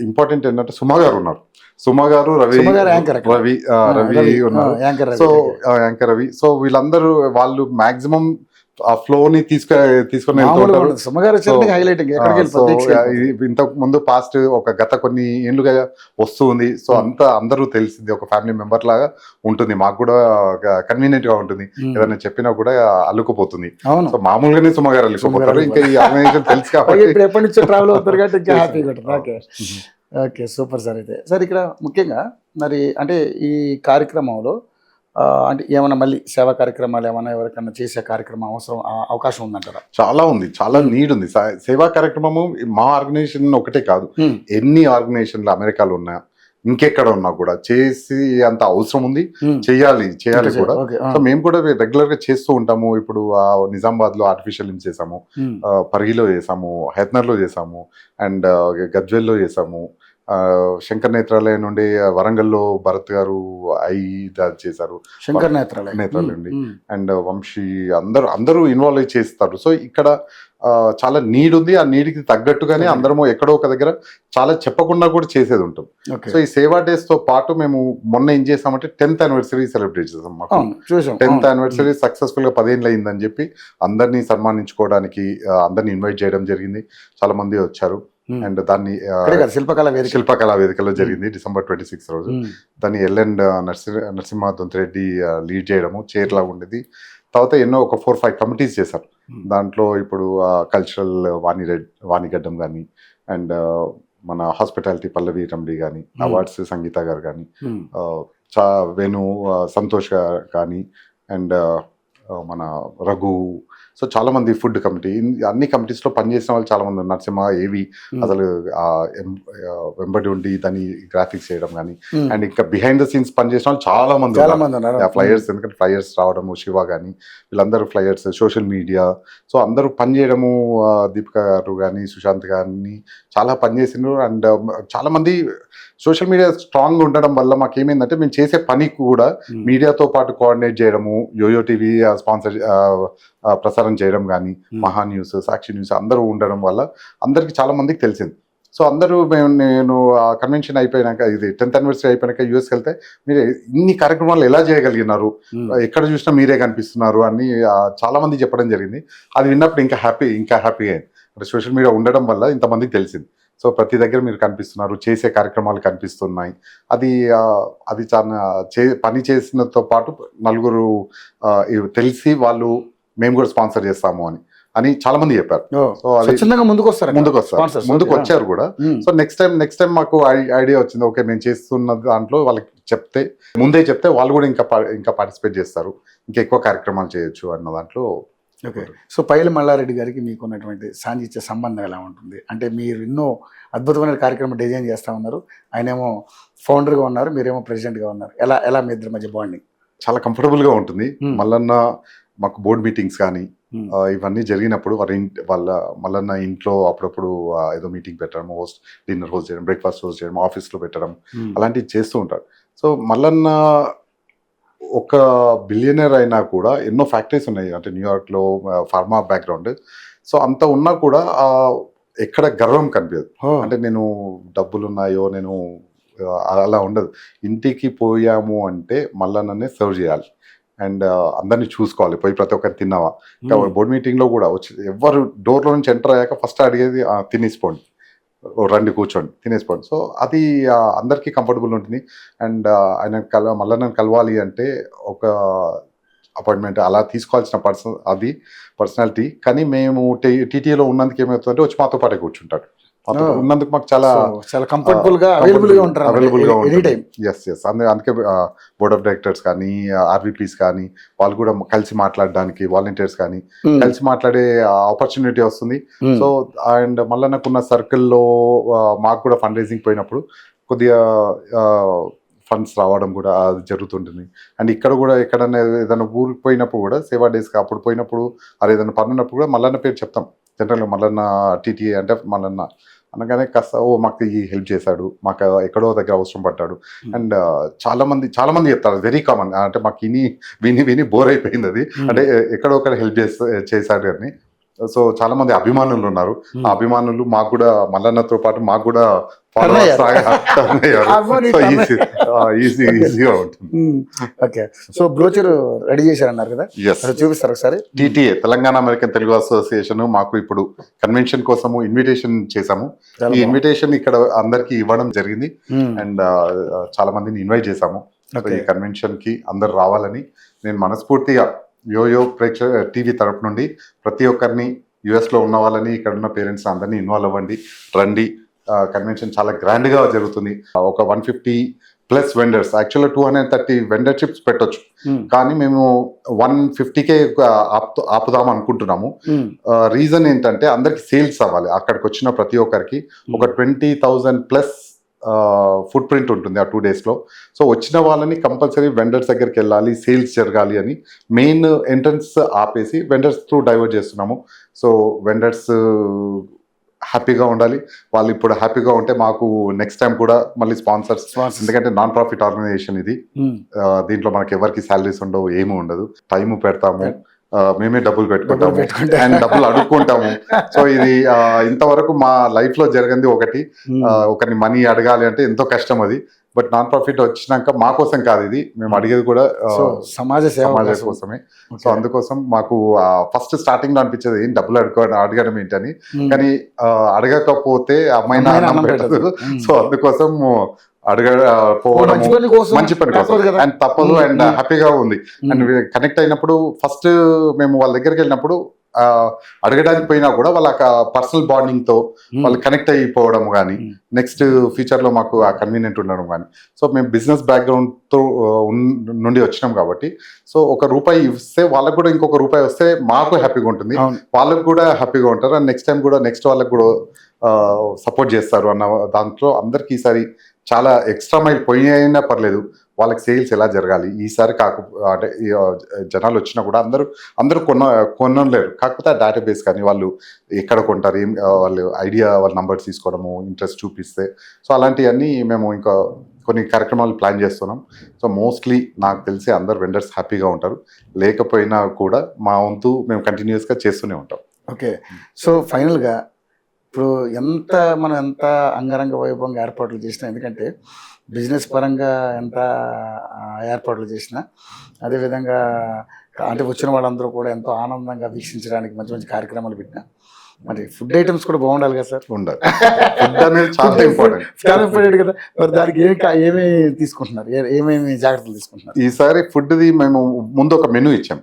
ఇంపార్టెంట్ ఏంటంటే సుమా గారు ఉన్నారు. సుమా గారు, రవి ఉన్నారు. So anchor Ravi. సో వీళ్ళందరూ వాళ్ళు మాక్సిమం ఆ ఫ్లో ని తీసుకొని ఇంతకు ముందు పాస్ట్ ఒక గత కొన్ని ఏళ్ళుగా వస్తూ ఉంది. సో అంతా అందరూ తెలిసింది, ఒక ఫ్యామిలీ మెంబర్ లాగా ఉంటుంది. మాకు కూడా కన్వీనియంట్ గా ఉంటుంది. ఏదైనా చెప్పినా కూడా అల్లుకుపోతుంది. సో మామూలుగానే సుమ గారు అల్లుకుపోతారు. ఇంకా ఈ ఆర్గనైజేషన్ తెలుసు కాబట్టి ఎప్పటి నుంచో ట్రావెల్ అవుతారు కాబట్టి ఇంకా హ్యాపీగా ఉంటుంది. Okay, super sir. అయితే సార్ ఇక్కడ ముఖ్యంగా మరి అంటే ఈ కార్యక్రమంలో అంటే ఏమైనా మళ్ళీ సేవా కార్యక్రమాలు ఏమైనా ఎవరికైనా చేసే కార్యక్రమం అవకాశం ఉందంటారా? చాలా ఉంది, చాలా నీడ్ ఉంది. సేవా కార్యక్రమము మా ఆర్గనైజేషన్ ఒకటే కాదు, ఎన్ని ఆర్గనైజేషన్లు అమెరికాలో ఉన్నా ఇంకెక్కడ ఉన్నా కూడా చేసి అంత అవసరం ఉంది. చేయాలి కూడా. సో మేము కూడా రెగ్యులర్ గా చేస్తూ ఉంటాము. ఇప్పుడు నిజామాబాద్ లో ఆర్టిఫిషియల్ లిమ్స్ చేసాము, పరిగిలో చేసాము, హెత్నర్ లో చేసాము, అండ్ గజ్వెల్ లో చేసాము. శంకర్ నేత్రాలయ నుండి వరంగల్లో భరత్ గారు చేశారు, శంకర్ నేత్రాలయ నుండి. అండ్ వంశీ అందరూ ఇన్వాల్వ్ అయి చేస్తారు. సో ఇక్కడ చాలా నీడ్ ఉంది. ఆ నీడ్కి తగ్గట్టుగానే అందరము ఎక్కడో ఒక దగ్గర చాలా చెప్పకుండా కూడా చేసేది ఉంటుంది. సో ఈ సేవా డేస్ తో పాటు మేము మొన్న ఏం చేసామంటే 10th anniversary సెలబ్రేట్ చేసాం. మాకు 10th anniversary సక్సెస్ఫుల్ గా 10 ఏళ్ళు అయిందని చెప్పి అందరినీ సన్మానించుకోవడానికి అందరినీ ఇన్వైట్ చేయడం జరిగింది. చాలా మంది వచ్చారు. అండ్ దాన్ని శిల్పకళా వేదికలో జరిగింది December 26 రోజు. దాన్ని ఎల్ఎండ్ నరసింహ దొంతిరెడ్డి లీడ్ చేయడము, చైర్ లాగా ఉండేది. తర్వాత ఎన్నో ఒక 4-5 కమిటీస్ చేశారు. దాంట్లో ఇప్పుడు కల్చరల్ వాణిగడ్డం కానీ, అండ్ మన హాస్పిటాలిటీ పల్లవి రమడి కానీ, అవార్డ్స్ సంగీత గారు కానీ, వేణు సంతోష్ గారు కానీ, అండ్ మన రఘు. సో చాలా మంది ఫుడ్ కమిటీ, అన్ని కమిటీస్ లో పనిచేసిన వాళ్ళు చాలా మంది. నరసింహ ఏవి అసలు వెంబడి ఉండి దాన్ని గ్రాఫిక్స్ చేయడం కానీ, అండ్ ఇంకా బిహైండ్ ద సీన్స్ పనిచేసిన వాళ్ళు చాలా మంది. ఫ్లయర్స్, ఎందుకంటే ఫ్లయర్స్ రావడము, శివ కానీ వీళ్ళందరూ ఫ్లయర్స్, సోషల్ మీడియా. సో అందరూ పనిచేయడము, దీపిక గారు కానీ, సుశాంత్ గారిని చాలా పనిచేసినారు. అండ్ చాలా మంది సోషల్ మీడియా స్ట్రాంగ్ ఉండడం వల్ల మాకేమైందంటే మేము చేసే పని కూడా మీడియాతో పాటు కోఆర్డినేట్ చేయడము, యోయో టీవీ స్పాన్సర్ ప్రసారం చేయడం కానీ, మహా న్యూస్, సాక్షి న్యూస్ అందరూ ఉండడం వల్ల అందరికి చాలా మందికి తెలిసింది. సో అందరూ నేను కన్వెన్షన్ అయిపోయినాక, ఇది 10th anniversary అయిపోయినాక యూఎస్కి వెళ్తే మీరు ఇన్ని కార్యక్రమాలు ఎలా చేయగలిగినారు, ఎక్కడ చూసినా మీరే కనిపిస్తున్నారు అని చాలా మంది చెప్పడం జరిగింది. అది విన్నప్పుడు ఇంకా హ్యాపీగా అయింది. అంటే సోషల్ మీడియా ఉండడం వల్ల ఇంతమందికి తెలిసింది. సో ప్రతి దగ్గర మీరు కనిపిస్తున్నారు, చేసే కార్యక్రమాలు కనిపిస్తున్నాయి. అది చాలా పని చేసినతో పాటు నలుగురు తెలిసి వాళ్ళు మేము కూడా స్పాన్సర్ చేస్తాము అని చాలా మంది చెప్పారు. సో అది ముందుకు వచ్చారు కూడా. సో నెక్స్ట్ టైం మాకు ఐడియా వచ్చింది, ఓకే మేము చేస్తున్న దాంట్లో వాళ్ళకి ముందే చెప్తే వాళ్ళు కూడా ఇంకా పార్టిసిపేట్ చేస్తారు, ఇంకా ఎక్కువ కార్యక్రమాలు చేయొచ్చు అన్న దాంట్లో. ఓకే. సో పైల మల్లారెడ్డి గారికి మీకు ఉన్నటువంటి సాన్నిధ్య సంబంధం ఎలా ఉంటుంది? అంటే మీరు ఎన్నో అద్భుతమైన కార్యక్రమం డిజైన్ చేస్తూ ఉన్నారు, ఆయనేమో ఫౌండర్గా ఉన్నారు, మీరేమో ప్రెసిడెంట్గా ఉన్నారు. ఎలా మీ ఇద్దరి మధ్య బాండింగ్? చాలా కంఫర్టబుల్గా ఉంటుంది. మల్లన్న మాకు బోర్డ్ మీటింగ్స్ కానీ ఇవన్నీ జరిగినప్పుడు మల్లన్న ఇంట్లో అప్పుడప్పుడు ఏదో మీటింగ్ పెట్టడం, డిన్నర్ హోస్ట్ చేయడం, బ్రేక్ఫాస్ట్ హోస్ట్ చేయడం, ఆఫీస్లో పెట్టడం, అలాంటివి చేస్తూ ఉంటారు. సో మల్లన్న ఒక బిలియనర్ అయినా కూడా ఎన్నో ఫ్యాక్టరీస్ ఉన్నాయి, అంటే న్యూయార్క్లో ఫార్మా బ్యాక్గ్రౌండ్. సో అంత ఉన్నా కూడా ఎక్కడ గర్వం కనిపించదు. అంటే నేను డబ్బులున్నాయో నేను అలా ఉండదు. ఇంటికి పోయాము అంటే మల్లన్ననే సర్వ్ చేయాలి అండ్ అందరినీ చూసుకోవాలి. పోయి ప్రతి ఒక్కరు తిన్నావా, బోర్డ్ మీటింగ్లో కూడా వచ్చి ఎవరు డోర్లో నుంచి ఎంటర్ అయ్యాక ఫస్ట్ అడిగేది తినేసిపోండి, రండి కూర్చోండి, తినేసిపోండి. సో అది అందరికీ కంఫర్టబుల్ ఉంటుంది. అండ్ ఆయన మల్లన్నను కలవాలి అంటే ఒక అపాయింట్మెంట్ అలా తీసుకోవాల్సిన పర్సనాలిటీ. కానీ మేము టీటీఏలో ఉన్నందుకు ఏమవుతుందంటే వచ్చి మాతో పాటే కూర్చుంటాడు. ఉన్నందుకు మాకు చాలా కంఫర్టబుల్ గా అవైలబుల్ గా ఉంటుంది. ఎస్ అందుకే బోర్డ్ ఆఫ్ డైరెక్టర్స్ కానీ, ఆర్వీపీస్ కానీ వాళ్ళు కూడా కలిసి మాట్లాడడానికి, వాలంటీర్స్ కానీ కలిసి మాట్లాడే ఆపర్చునిటీ వస్తుంది. సో అండ్ మళ్ళీ నాకున్న సర్కిల్లో మాకు కూడా ఫండ్ రైజింగ్ పోయినప్పుడు కొద్దిగా ఫండ్స్ రావడం కూడా అది జరుగుతుంటుంది. అండ్ ఇక్కడ కూడా ఎక్కడన్నా ఏదైనా ఊరికి పోయినప్పుడు కూడా సేవా డేస్కి అప్పుడు పోయినప్పుడు అది ఏదైనా పని ఉన్నప్పుడు కూడా మల్లన్న పేరు చెప్తాం. జనరల్గా మల్లన్న టీటీఏ అంటే మల్లన్న అనగానే కాస్త మాకు ఈ హెల్ప్ చేశాడు, మాకు ఎక్కడో దగ్గర అవసరం పడ్డాడు. అండ్ చాలా మంది చెప్తారు, వెరీ కామన్. అంటే మాకు విని బోర్ అయిపోయింది అది. అంటే ఎక్కడో ఒకరు హెల్ప్ చేశాడు అని. సో చాలా మంది అభిమానులు ఉన్నారు. ఆ అభిమానులు మాకు కూడా మల్లన్నతో పాటు మాకు కూడా ఈజీగా ఉంటుంది. ఓకే, సో బ్రోచర్ రెడీ చేశారన్నారు కదా, చూపిస్తారు ఒకసారి. TTA, Telangana American Telugu association, మాకు ఇప్పుడు కన్వెన్షన్ కోసము ఇన్విటేషన్ చేశాము. ఈ ఇన్విటేషన్ ఇక్కడ అందరికి ఇవ్వడం జరిగింది. అండ్ చాలా మందిని ఇన్వైట్ చేశాము. ఈ కన్వెన్షన్ కి అందరు రావాలని నేను మనస్ఫూర్తిగా యోయో ప్రేక్షక టీవీ తరపు నుండి ప్రతి ఒక్కరిని, యుఎస్ లో ఉన్న వాళ్ళని, ఇక్కడ ఉన్న పేరెంట్స్ అందరినీ ఇన్వాల్వ్ అవ్వండి, రండి. కన్వెన్షన్ చాలా గ్రాండ్ గా జరుగుతుంది. ఒక 150+ వెండర్స్, యాక్చువల్గా 230 వెండర్షిప్స్ పెట్టొచ్చు, కానీ మేము 150K ఆపుదాం అనుకుంటున్నాము. రీజన్ ఏంటంటే అందరికి సేల్స్ అవ్వాలి. అక్కడికి వచ్చిన ప్రతి ఒక్కరికి ఒక 20,000+ ఫుట్ ప్రింట్ ఉంటుంది ఆ 2 daysలో. సో వచ్చిన వాళ్ళని కంపల్సరీ వెండర్స్ దగ్గరికి వెళ్ళాలి, సేల్స్ జరగాలి అని మెయిన్ ఎంట్రన్స్ ఆపేసి వెండర్స్ త్రూ డైవర్ట్ చేస్తున్నాము. సో వెండర్స్ హ్యాపీగా ఉండాలి. వాళ్ళు ఇప్పుడు హ్యాపీగా ఉంటే మాకు నెక్స్ట్ టైం కూడా మళ్ళీ స్పాన్సర్స్, ఎందుకంటే నాన్ ప్రాఫిట్ ఆర్గనైజేషన్ ఇది. దీంట్లో మనకి ఎవరికి శాలరీస్ ఉండవు, ఏమీ ఉండదు. టైం పెడతాము, మేమే డబ్బులు పెట్టుకుంటాము అండ్ డబ్బులు అడుక్కుంటాము. సో ఇది ఇంతవరకు మా లైఫ్ లో జరిగింది ఒకరిని మనీ అడగాలి అంటే ఎంతో కష్టం అది. బట్ నాన్ ప్రాఫిట్ వచ్చినాక మా కోసం కాదు ఇది, మేము అడిగేది కూడా సమాజ కోసమే. సో అందుకోసం మాకు ఫస్ట్ స్టార్టింగ్ లో అనిపించేది ఏం డబ్బులు అడగడం ఏంటని, కానీ అడగకపోతే అమ్మాయినా అన్నం పెట్టదు. సో అందుకోసం పోవడం మంచి పని కోసం అండ్ తప్పదు అండ్ హ్యాపీగా ఉంది. అండ్ కనెక్ట్ అయినప్పుడు ఫస్ట్ మేము వాళ్ళ దగ్గరికి వెళ్ళినప్పుడు అడగడానికి పోయినా కూడా వాళ్ళ పర్సనల్ బాండింగ్ తో వాళ్ళు కనెక్ట్ అయిపోవడం కానీ, నెక్స్ట్ ఫ్యూచర్ లో మాకు ఆ కన్వీనియంట్ ఉండడం కానీ. సో మేము బిజినెస్ బ్యాక్గ్రౌండ్ తో నుండి వచ్చినాం కాబట్టి, సో ₹1 ఇస్తే వాళ్ళకు కూడా ఇంకొక ₹1 వస్తే మాకు హ్యాపీగా ఉంటుంది, వాళ్ళకు కూడా హ్యాపీగా ఉంటారు. అండ్ నెక్స్ట్ టైం కూడా నెక్స్ట్ వాళ్ళకు కూడా సపోర్ట్ చేస్తారు అన్న దాంట్లో అందరికి ఈసారి చాలా ఎక్స్ట్రా మైల్ పోయినా పర్లేదు, వాళ్ళకి సేల్స్ ఎలా జరగాలి ఈసారి అంటే జనాలు వచ్చినా కూడా అందరూ కొనలేరు. కాకపోతే ఆ డేటాబేస్ కానీ వాళ్ళు ఎక్కడ కొంటారు, వాళ్ళు ఐడియా, వాళ్ళ నంబర్స్ తీసుకోవడము, ఇంట్రెస్ట్ చూపిస్తే, సో అలాంటివన్నీ మేము ఇంకా కొన్ని కార్యక్రమాలు ప్లాన్ చేస్తున్నాం. సో మోస్ట్లీ నాకు తెలిసి అందరు వెండర్స్ హ్యాపీగా ఉంటారు. లేకపోయినా కూడా మా వంతు మేము కంటిన్యూస్గా చేస్తూనే ఉంటాం. ఓకే, సో ఫైనల్గా ఇప్పుడు మనం ఎంత అంగరంగ వైభవంగా ఏర్పాట్లు చేసినా, ఎందుకంటే బిజినెస్ పరంగా ఎంత ఏర్పాట్లు చేసినా, అదేవిధంగా అంటే వచ్చిన వాళ్ళందరూ కూడా ఎంతో ఆనందంగా వీక్షించడానికి మంచి మంచి కార్యక్రమాలు పెట్టినా, మరి ఫుడ్ ఐటమ్స్ కూడా బాగుండాలి కదా సార్? ఉండాలి, ఫుడ్ అనేది చాలా ఇంపార్టెంట్ కదా. మరి దానికి ఏమేమి తీసుకుంటున్నారు, ఏమేమి జాగ్రత్తలు తీసుకుంటున్నారు? ఈసారి ఫుడ్ది మేము ముందు ఒక మెనూ ఇచ్చాం,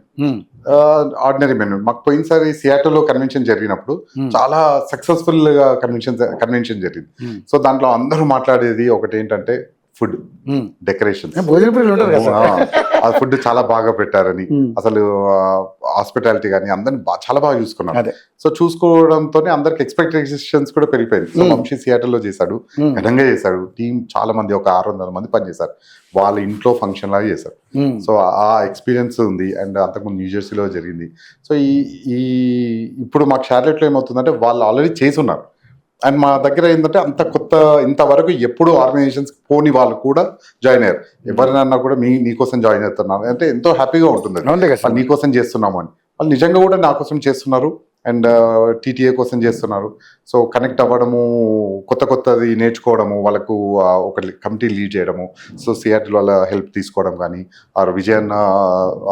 ఆర్డినరీ మెనూ. మాకు పోయినసారి సియాటోలో కన్వెన్షన్ జరిగినప్పుడు చాలా సక్సెస్ఫుల్ గా కన్వెన్షన్ జరిగింది. సో దాంట్లో అందరూ మాట్లాడేది ఒకటి ఏంటంటే ఫుడ్, డెకరేషన్స్, ఆ ఫుడ్ చాలా బాగా పెట్టారని, అసలు హాస్పిటాలిటీ కానీ అందరిని చాలా బాగా చూసుకున్నారు. సో చూసుకోవడంతో అందరికి ఎక్స్పెక్టేషన్స్ కూడా పెరిగిపోయింది. సో వంశీ సియాటల్లో చేశాడు, ఘనంగా చేశాడు. టీం చాలా మంది, ఒక 600 మంది పనిచేశారు. వాళ్ళ ఇంట్లో ఫంక్షన్ లాగా చేశారు. సో ఆ ఎక్స్పీరియన్స్ ఉంది. అండ్ అంతకుముందు న్యూజెర్సీలో జరిగింది. సో ఇప్పుడు మాకు షార్లెట్లో ఏమవుతుందంటే వాళ్ళు ఆల్రెడీ చేసి ఉన్నారు. అండ్ మా దగ్గర ఏంటంటే ఇంతవరకు ఎప్పుడు ఆర్గనైజేషన్స్ పోని వాళ్ళు కూడా జాయిన్ అయ్యారు. ఎవరినన్నా కూడా నీకోసం జాయిన్ అవుతున్నారు అంటే ఎంతో హ్యాపీగా ఉంటుంది. నీకోసం చేస్తున్నాము అని వాళ్ళు నిజంగా కూడా నా కోసం చేస్తున్నారు అండ్ టీటీఏ కోసం చేస్తున్నారు. సో కనెక్ట్ అవ్వడము, కొత్తది నేర్చుకోవడము, వాళ్ళకు ఒక కమిటీ లీడ్ చేయడము, సో సిఆర్టీలో వాళ్ళ హెల్ప్ తీసుకోవడం కానీ, విజయన్న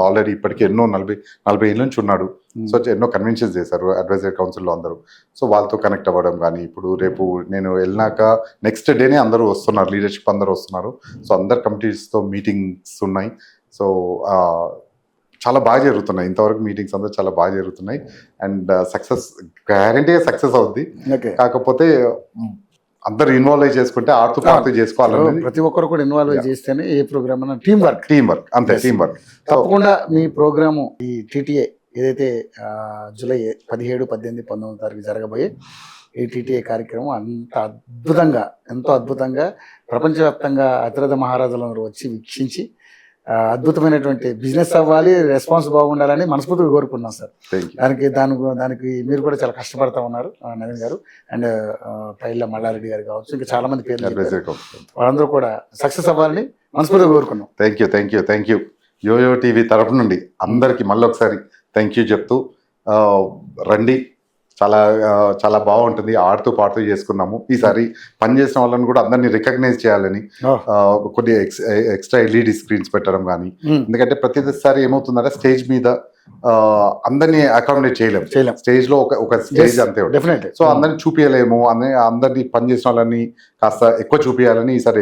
ఆల్రెడీ ఇప్పటికీ ఎన్నో 40 ఏళ్ళ నుంచి ఉన్నాడు. సో ఎన్నో కన్వెన్షన్స్ చేశారు అడ్వైజరీ కౌన్సిల్లో అందరూ. సో వాళ్ళతో కనెక్ట్ అవ్వడం కానీ, ఇప్పుడు రేపు నేను వెళ్ళినాక నెక్స్ట్ డేనే అందరూ వస్తున్నారు, లీడర్షిప్ అందరూ వస్తున్నారు. సో అందరు కమిటీస్తో మీటింగ్స్ ఉన్నాయి. సో చాలా బాగా జరుగుతున్నాయి. ఇంతవరకు మీటింగ్స్ అందరూ చాలా బాగా జరుగుతున్నాయి. అండ్ సక్సెస్ గ్యారంటీగా సక్సెస్ అవుద్ది. కాకపోతే అందరు ఇన్వాల్వ్ అయి చేసుకుంటే ఆడుతూ చేసుకోవాలని, ప్రతి ఒక్కరు కూడా ఇన్వాల్వ్ చేస్తేనే ఏ ప్రోగ్రామ్ అన్నా టీం వర్క్ అంతే, టీం వర్క్. తప్పకుండా మీ ప్రోగ్రాము ఈ టీటీఏ ఏదైతే జూలై 17, 18, 19 తారీఖు జరగబోయే ఈ టీటీఏ కార్యక్రమం ఎంతో అద్భుతంగా ప్రపంచవ్యాప్తంగా అతిరథ మహారాజులందరూ వచ్చి వీక్షించి అద్భుతమైనటువంటి బిజినెస్ అవ్వాలి, రెస్పాన్స్ బాగుండాలని మనస్ఫూర్తిగా కోరుకున్నాం సార్. Thank you. దానికి మీరు కూడా చాలా కష్టపడతా ఉన్నారు నవీన్ గారు, అండ్ పైల మల్లారెడ్డి గారు కావచ్చు, ఇంకా చాలా మంది పేర్లు చెప్పారు. వాళ్ళందరూ కూడా సక్సెస్ అవ్వాలని మనస్ఫూర్తిగా కోరుకున్నాం. Thank you. యోయో టీవీ తరపు నుండి అందరికి మళ్ళీ ఒకసారి థ్యాంక్ యూ చెప్తూ రండి, చాలా బాగుంటుంది. ఆడుతూ పాడుతూ చేసుకున్నాము. ఈసారి పనిచేసిన వాళ్ళని కూడా అందరినీ రికగ్నైజ్ చేయాలని కొన్ని ఎక్స్ట్రా ఎల్ఈడి స్క్రీన్స్ పెట్టడం కానీ, ఎందుకంటే ప్రతిసారి ఏమవుతుందంటే స్టేజ్ మీద అందరినీ అకామిడేట్ చేయలేము. స్టేజ్ లో ఒక స్టేజ్ అంతే ఉంటుంది. సో అందరిని చూపించలేము, అందరినీ పనిచేసిన వాళ్ళని కాస్త ఎక్కువ చూపించాలని ఈసారి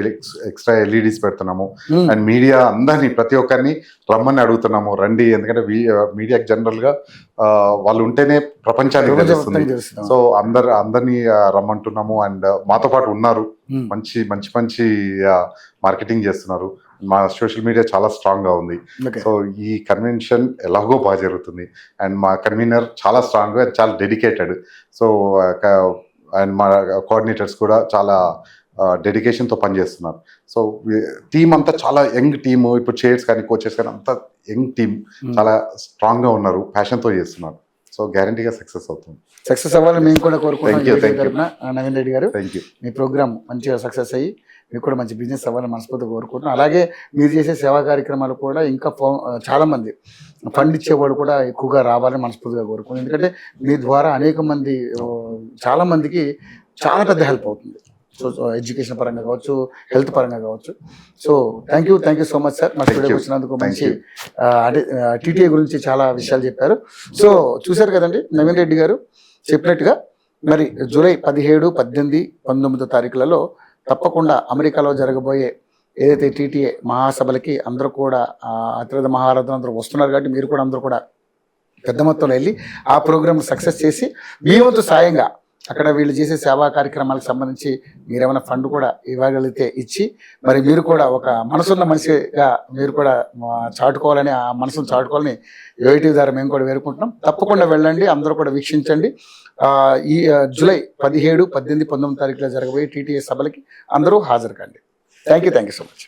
ఎక్స్ట్రా ఎల్ఈడీస్ పెడుతున్నాము. అండ్ మీడియా అందరినీ ప్రతి ఒక్కరిని రమ్మని అడుగుతున్నాము, రండి. ఎందుకంటే మీడియాకి జనరల్ గా వాళ్ళు ఉంటేనే ప్రపంచానికి తెలుస్తుంది. సో అందరినీ రమ్మంటున్నాము. అండ్ మాతో పాటు ఉన్నారు, మంచి మార్కెటింగ్ చేస్తున్నారు. మా సోషల్ మీడియా చాలా స్ట్రాంగ్ గా ఉంది. సో ఈ కన్వెన్షన్ ఎలాగో బాగా జరుగుతుంది. అండ్ మా కన్వీనర్ చాలా స్ట్రాంగ్ గా, చాలా డెడికేటెడ్. సో అండ్ మా కోఆర్డినేటర్స్ కూడా చాలా డెడికేషన్తో పనిచేస్తున్నారు. సో టీమ్ అంతా చాలా యంగ్ టీమ్. ఇప్పుడు చైర్స్ కానీ కోచెస్ కానీ అంతా యంగ్ టీమ్, చాలా స్ట్రాంగ్ గా ఉన్నారు, ప్యాషన్తో చేస్తున్నారు. సో గ్యారంటీగా సక్సెస్ అవుతుంది. సక్సెస్ అవ్వాలని మేము కూడా కోరుకుంటున్నాం. నవీన్ రెడ్డి గారు, థ్యాంక్ యూ. మీ ప్రోగ్రామ్ మంచిగా సక్సెస్ అయ్యి మీకు కూడా మంచి బిజినెస్ అవ్వాలని మనస్ఫూర్తిగా కోరుకుంటున్నాం. అలాగే మీరు చేసే సేవా కార్యక్రమాలు కూడా ఇంకా చాలా మంది ఫండ్ ఇచ్చేవాళ్ళు కూడా ఎక్కువగా రావాలని మనస్ఫూర్తిగా కోరుకుంటున్నాం. ఎందుకంటే మీ ద్వారా అనేక మంది, చాలా మందికి చాలా పెద్ద హెల్ప్ అవుతుంది. సో ఎడ్యుకేషన్ పరంగా కావచ్చు, హెల్త్ పరంగా కావచ్చు. So thank you so much sir. మా స్టూడియోకి వచ్చినందుకు మంచి అంటే టీటీఏ గురించి చాలా విషయాలు చెప్పారు. సో చూశారు కదండి, నవీన్ రెడ్డి గారు చెప్పినట్టుగా మరి జూలై 17, 18, 19 తారీఖులలో తప్పకుండా అమెరికాలో జరగబోయే ఏదైతే టీటీఏ మహాసభలకి అందరూ కూడా అతిరథ మహారథులు అందరూ వస్తున్నారు కాబట్టి మీరు కూడా అందరూ కూడా పెద్ద మొత్తంలో వెళ్ళి ఆ ప్రోగ్రామ్ సక్సెస్ చేసి మీ వంతు సాయంగా అక్కడ వీళ్ళు చేసే సేవా కార్యక్రమాలకు సంబంధించి మీరేమైనా ఫండ్ కూడా ఇవ్వగలిగితే ఇచ్చి, మరి మీరు కూడా ఒక మనసున్న మనిషిగా మీరు కూడా చాటుకోవాలని, ఆ మనసును చాటుకోవాలని యూఐటీవీ ద్వారా మేము కూడా వేరుకుంటున్నాం. తప్పకుండా వెళ్ళండి, అందరూ కూడా వీక్షించండి. ఈ జూలై 17, 18, 19 తారీఖులో జరగబోయే టీటీఏ సభలకి అందరూ హాజరు కండి. Thank you so much.